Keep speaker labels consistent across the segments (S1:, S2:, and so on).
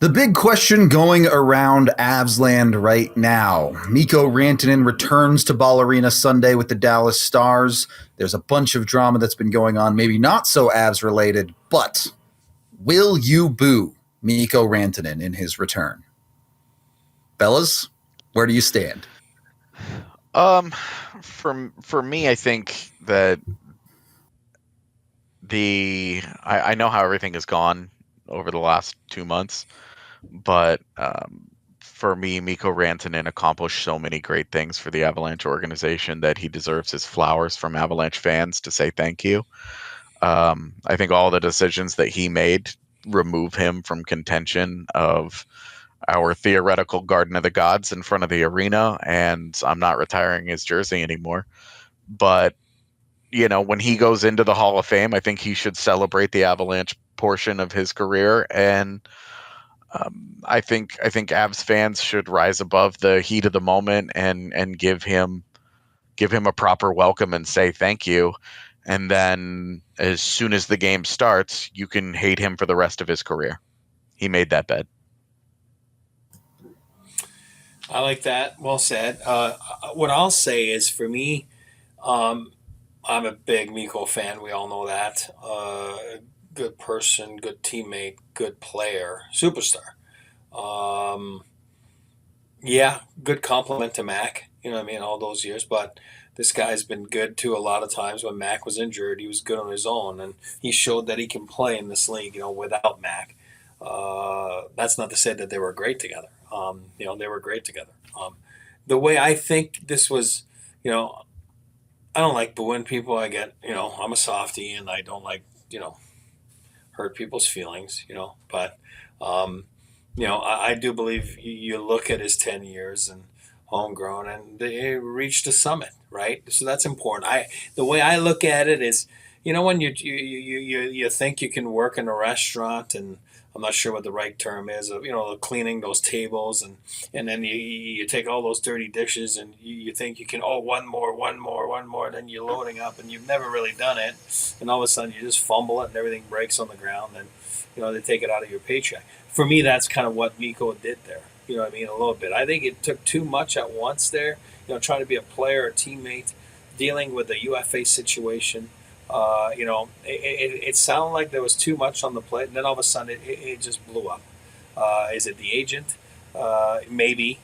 S1: The big question going around Avsland right now. Mikko Rantanen returns to Ball Arena Sunday with the Dallas Stars. There's a bunch of drama that's been going on, maybe not so Avs related, but will you boo Mikko Rantanen in his return? Fellas, where do you stand?
S2: For me, I think that I know how everything has gone over the last 2 months, but for me, Mikko Rantanen accomplished so many great things for the Avalanche organization that he deserves his flowers from Avalanche fans to say thank you. I think all the decisions that he made remove him from contention of our theoretical Garden of the Gods in front of the arena, and I'm not retiring his jersey anymore. But, when he goes into the Hall of Fame, I think he should celebrate the Avalanche portion of his career, and I think Avs fans should rise above the heat of the moment and give him a proper welcome and say thank you. And then as soon as the game starts, you can hate him for the rest of his career. He made that bet.
S3: I like that. Well said. What I'll say is, for me, I'm a big Mikko fan. We all know that. Good person, good teammate, good player, superstar. Yeah, good compliment to Mac. All those years. But this guy's been good too. A lot of times when Mac was injured, he was good on his own, and he showed that he can play in this league. Without Mac. That's not to say that they were great together. They were great together. The way I think this was, I don't like booing people. I'm a softie, and I don't like, hurt people's feelings, but, I do believe you look at his 10 years and homegrown, and they reached a summit, right? So that's important. The way I look at it is, when you think you can work in a restaurant, and I'm not sure what the right term is, of cleaning those tables, and then you take all those dirty dishes, and you think you can, one more, then you're loading up, and you've never really done it, and all of a sudden you just fumble it and everything breaks on the ground, and they take it out of your paycheck. For me, that's kind of what Mikko did there. A little bit. I think it took too much at once there. Trying to be a player, a teammate, dealing with the UFA situation. It sounded like there was too much on the plate, and then all of a sudden it just blew up. Is it the agent? Maybe.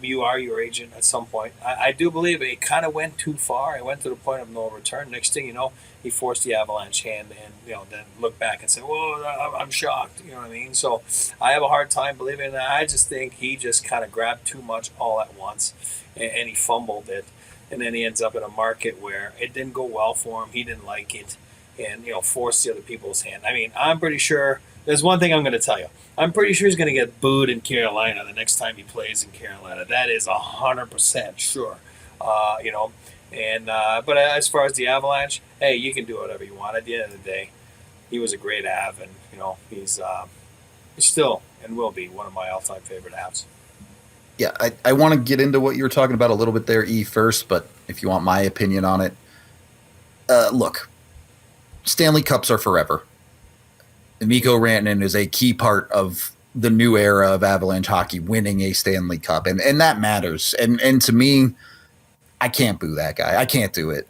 S3: You are your agent at some point. I do believe it kind of went too far. It went to the point of no return. Next thing you know, he forced the Avalanche hand, and then look back and say, "Whoa, I'm shocked." You know what I mean? So I have a hard time believing that. I just think he just kind of grabbed too much all at once, and he fumbled it. And then he ends up in a market where it didn't go well for him. He didn't like it, and forced the other people's hand. I'm pretty sure. There's one thing I'm going to tell you. I'm pretty sure he's going to get booed in Carolina the next time he plays in Carolina. That is 100% sure. But as far as the Avalanche, hey, you can do whatever you want. At the end of the day, he was a great Av, and he's still and will be one of my all-time favorite Avs.
S1: Yeah, I want to get into what you were talking about a little bit there, E, first, but if you want my opinion on it, look, Stanley Cups are forever. Mikko Rantanen is a key part of the new era of Avalanche hockey, winning a Stanley Cup, and that matters. And to me, I can't boo that guy. I can't do it.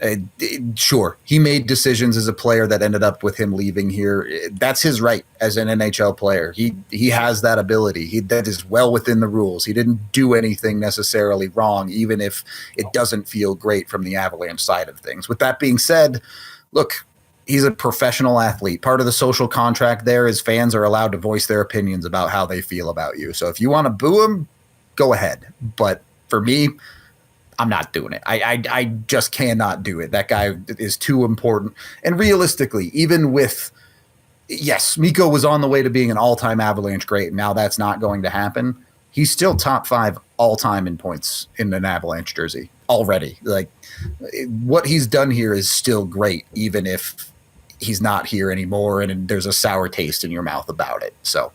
S1: Sure, he made decisions as a player that ended up with him leaving here. That's his right as an NHL player. He has that ability. That is well within the rules. He didn't do anything necessarily wrong, even if it doesn't feel great from the Avalanche side of things. With that being said, look, he's a professional athlete. Part of the social contract there is fans are allowed to voice their opinions about how they feel about you. So if you want to boo him, go ahead. But for me, I'm not doing it. I just cannot do it. That guy is too important. And realistically, even with, yes, Mikko was on the way to being an all-time Avalanche great, and now that's not going to happen. He's still top 5 all-time in points in an Avalanche jersey already. Like, what he's done here is still great, even if he's not here anymore and there's a sour taste in your mouth about it. So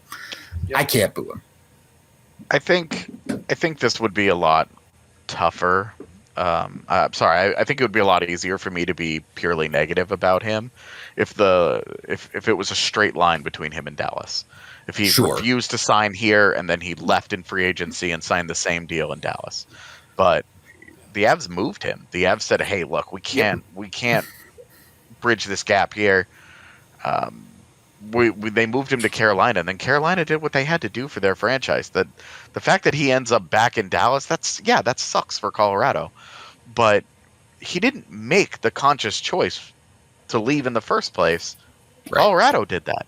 S1: I can't boo him.
S2: I think this would be a lot tougher. I'm sorry. I think it would be a lot easier for me to be purely negative about him if it was a straight line between him and Dallas. if he
S1: Sure.
S2: refused to sign here and then he left in free agency and signed the same deal in Dallas. But the Avs moved him. The Avs said, "Hey, look, we can't bridge this gap here." They moved him to Carolina, and then Carolina did what they had to do for their franchise. The fact that he ends up back in Dallas, that sucks for Colorado. But he didn't make the conscious choice to leave in the first place.
S1: Right.
S2: Colorado did that.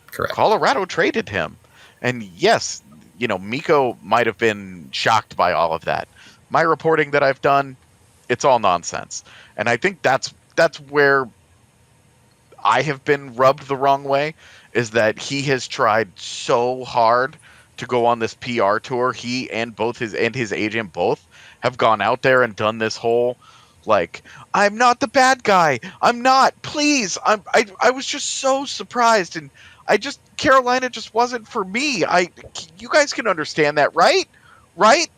S1: Correct.
S2: Colorado traded him. And yes, Mikko might have been shocked by all of that. My reporting that I've done, it's all nonsense. And I think that's where I have been rubbed the wrong way, is that he has tried so hard to go on this PR tour. He and his agent both have gone out there and done this whole, like, I'm not the bad guy. I'm not. Please. I was just so surprised, and Carolina just wasn't for me. You guys can understand that, right? Right?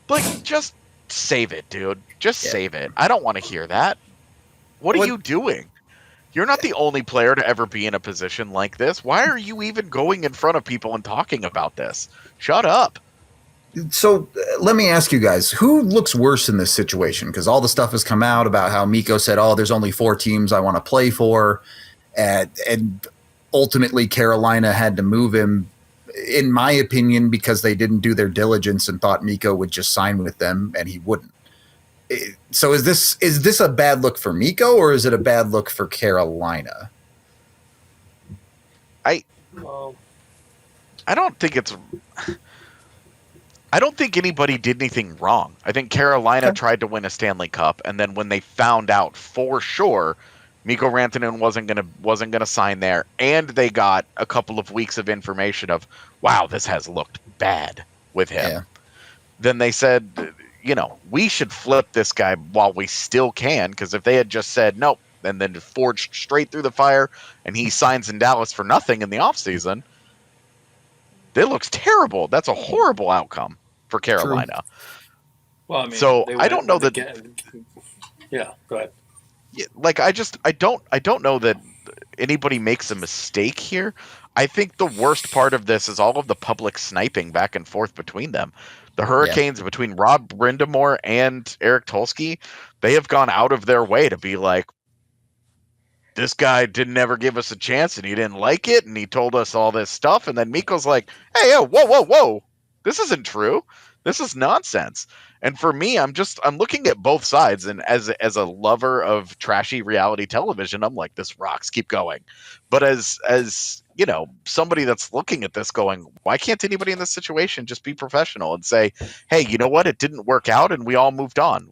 S2: Like, just save it, dude. Just save it. I don't want to hear that. What are you doing? You're not the only player to ever be in a position like this. Why are you even going in front of people and talking about this? Shut up.
S1: So let me ask you guys, who looks worse in this situation? Because all the stuff has come out about how Mikko said, there's only 4 teams I want to play for. And ultimately Carolina had to move him, in my opinion, because they didn't do their diligence and thought Mikko would just sign with them, and he wouldn't. So is this a bad look for Mikko, or is it a bad look for Carolina?
S2: I don't think anybody did anything wrong. I think Carolina tried to win a Stanley Cup, and then when they found out for sure Mikko Rantanen wasn't gonna sign there, and they got a couple of weeks of information of, wow, this has looked bad with him. Then they said, we should flip this guy while we still can, because if they had just said nope and then forged straight through the fire and he signs in Dallas for nothing in the offseason, it looks terrible. That's a horrible outcome for Carolina.
S3: True. Well, I mean,
S2: so I don't know that.
S3: Yeah, go ahead.
S2: Like, I don't know that anybody makes a mistake here. I think the worst part of this is all of the public sniping back and forth between them. The Hurricanes, between Rob Brindamore and Eric Tulsky, they have gone out of their way to be like, this guy didn't ever give us a chance, and he didn't like it, and he told us all this stuff. And then Mikko's like, hey, whoa. This isn't true. This is nonsense. And for me, I'm looking at both sides, and as a lover of trashy reality television, I'm like, this rocks, keep going. But as somebody that's looking at this going, why can't anybody in this situation just be professional and say, hey, you know what? It didn't work out, and we all moved on.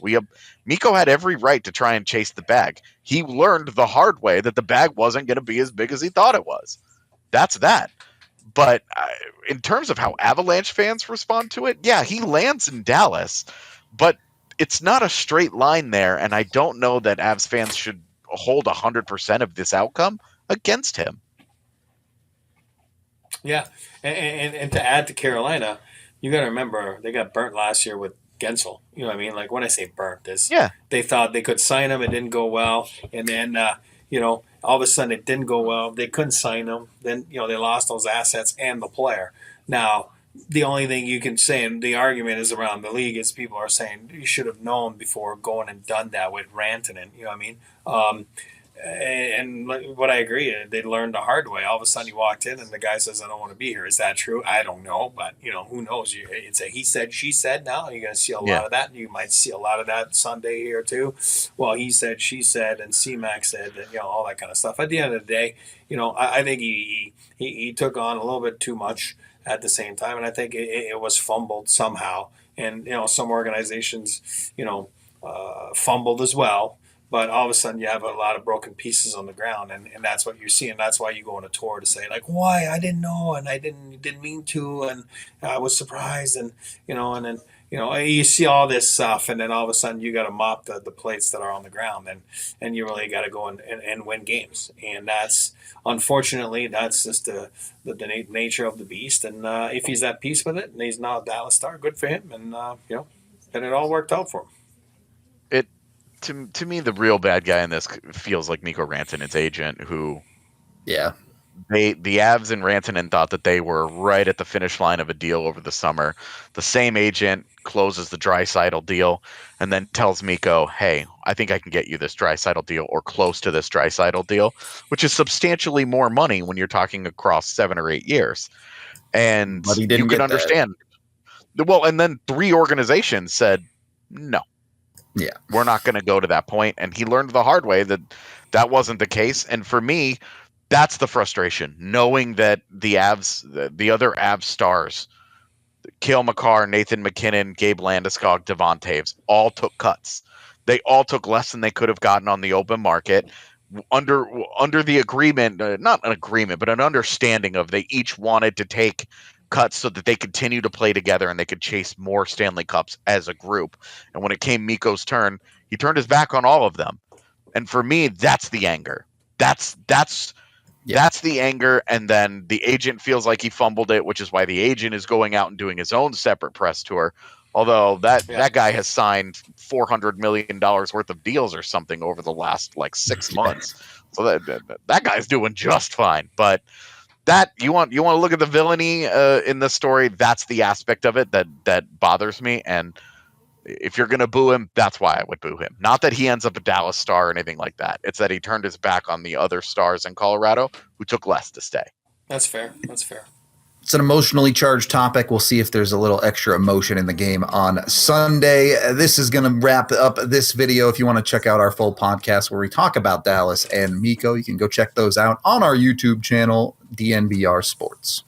S2: Mikko had every right to try and chase the bag. He learned the hard way that the bag wasn't going to be as big as he thought it was. That's that. But in terms of how Avalanche fans respond to it, he lands in Dallas, but it's not a straight line there, and I don't know that Avs fans should hold 100% of this outcome against him.
S3: Yeah, and to add to Carolina, you got to remember they got burnt last year with Gensel. You know what I mean? Like, when I say burnt, they thought they could sign him, it didn't go well, and then all of a sudden it didn't go well. They couldn't sign him. Then they lost those assets and the player. Now, the only thing you can say, and the argument is around the league, is people are saying you should have known before going and done that with Rantanen. You know what I mean? And what I agree, they learned the hard way. All of a sudden, you walked in, and the guy says, "I don't want to be here." Is that true? I don't know, but who knows? It's a he said, she said. Now you're going to see a lot of that. You might see a lot of that Sunday here too. Well, he said, she said, and C-Mac said, and all that kind of stuff. At the end of the day, I think he took on a little bit too much at the same time, and I think it was fumbled somehow. And some organizations, fumbled as well. But all of a sudden, you have a lot of broken pieces on the ground, and that's what you're seeing. That's why you go on a tour to say, like, why? I didn't know, and I didn't mean to, and I was surprised, and then you see all this stuff, and then all of a sudden you got to mop the plates that are on the ground, and you really got to go and win games, and that's unfortunately that's just the nature of the beast. And if he's at peace with it, and he's now a Dallas Star, good for him, and then it all worked out for him.
S2: To me, the real bad guy in this feels like Mikko Rantanen's agent, who the Avs and Rantanen thought that they were right at the finish line of a deal over the summer. The same agent closes the Draisaitl deal and then tells Mikko, hey, I think I can get you this Draisaitl deal or close to this Draisaitl deal, which is substantially more money when you're talking across 7 or 8 years. And
S1: But he didn't
S2: you can
S1: get
S2: understand. Well, and then 3 organizations said, no.
S1: Yeah.
S2: We're not going to go to that point. And he learned the hard way that that wasn't the case. And for me, that's the frustration, knowing that the Avs, the other Avs stars, Cale Makar, Nathan McKinnon, Gabe Landeskog, Devon Taves, all took cuts. They all took less than they could have gotten on the open market under the agreement, not an agreement, but an understanding of they each wanted to take cuts so that they continue to play together and they could chase more Stanley Cups as a group. And when it came Mikko's turn, he turned his back on all of them. And for me, that's the anger. That's the anger, and then the agent feels like he fumbled it, which is why the agent is going out and doing his own separate press tour. Although that guy has signed $400 million worth of deals or something over the last 6 months, so that guy's doing just fine. But that you want to look at the villainy in this story. That's the aspect of it that bothers me, and if you're going to boo him, that's why I would boo him. Not that he ends up a Dallas star or anything like that. It's that he turned his back on the other stars in Colorado who took less to stay.
S3: That's fair.
S1: It's an emotionally charged topic. We'll see if there's a little extra emotion in the game on Sunday. This is going to wrap up this video. If you want to check out our full podcast where we talk about Dallas and Mikko, you can go check those out on our YouTube channel, DNVR Sports.